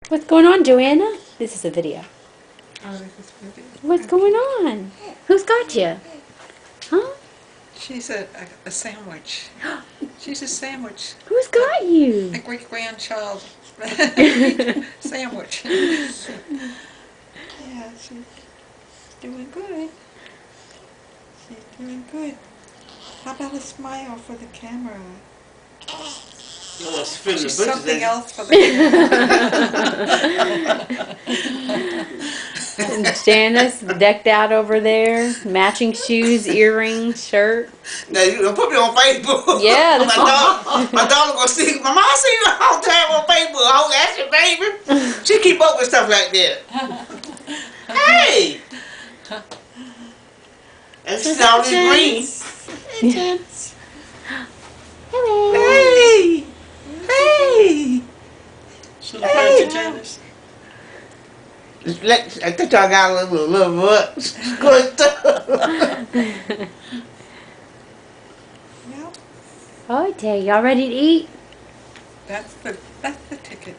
What's going on, Joanna? This is a video. Oh, this is really. What's going on? Who's got you? Huh? She's a sandwich. She's a sandwich. Who's got A you? great-grandchild sandwich. Yeah, she's doing good. She's doing good. How about a smile for the camera? She's something else for the And Janice decked out over there, matching shoes, earrings, shirt. Now you gonna put me on Facebook. Yeah, my daughter gonna see. My mom see you all the time on Facebook. Oh, that's your baby. She keep up with stuff like that. Hey, and she's all this green. Hey, Jens. Hello. Hey, hey. She look like you, Janice. I think y'all got a little much. Good stuff. Yep, Oh, I tell you, y'all ready to eat? that's the ticket.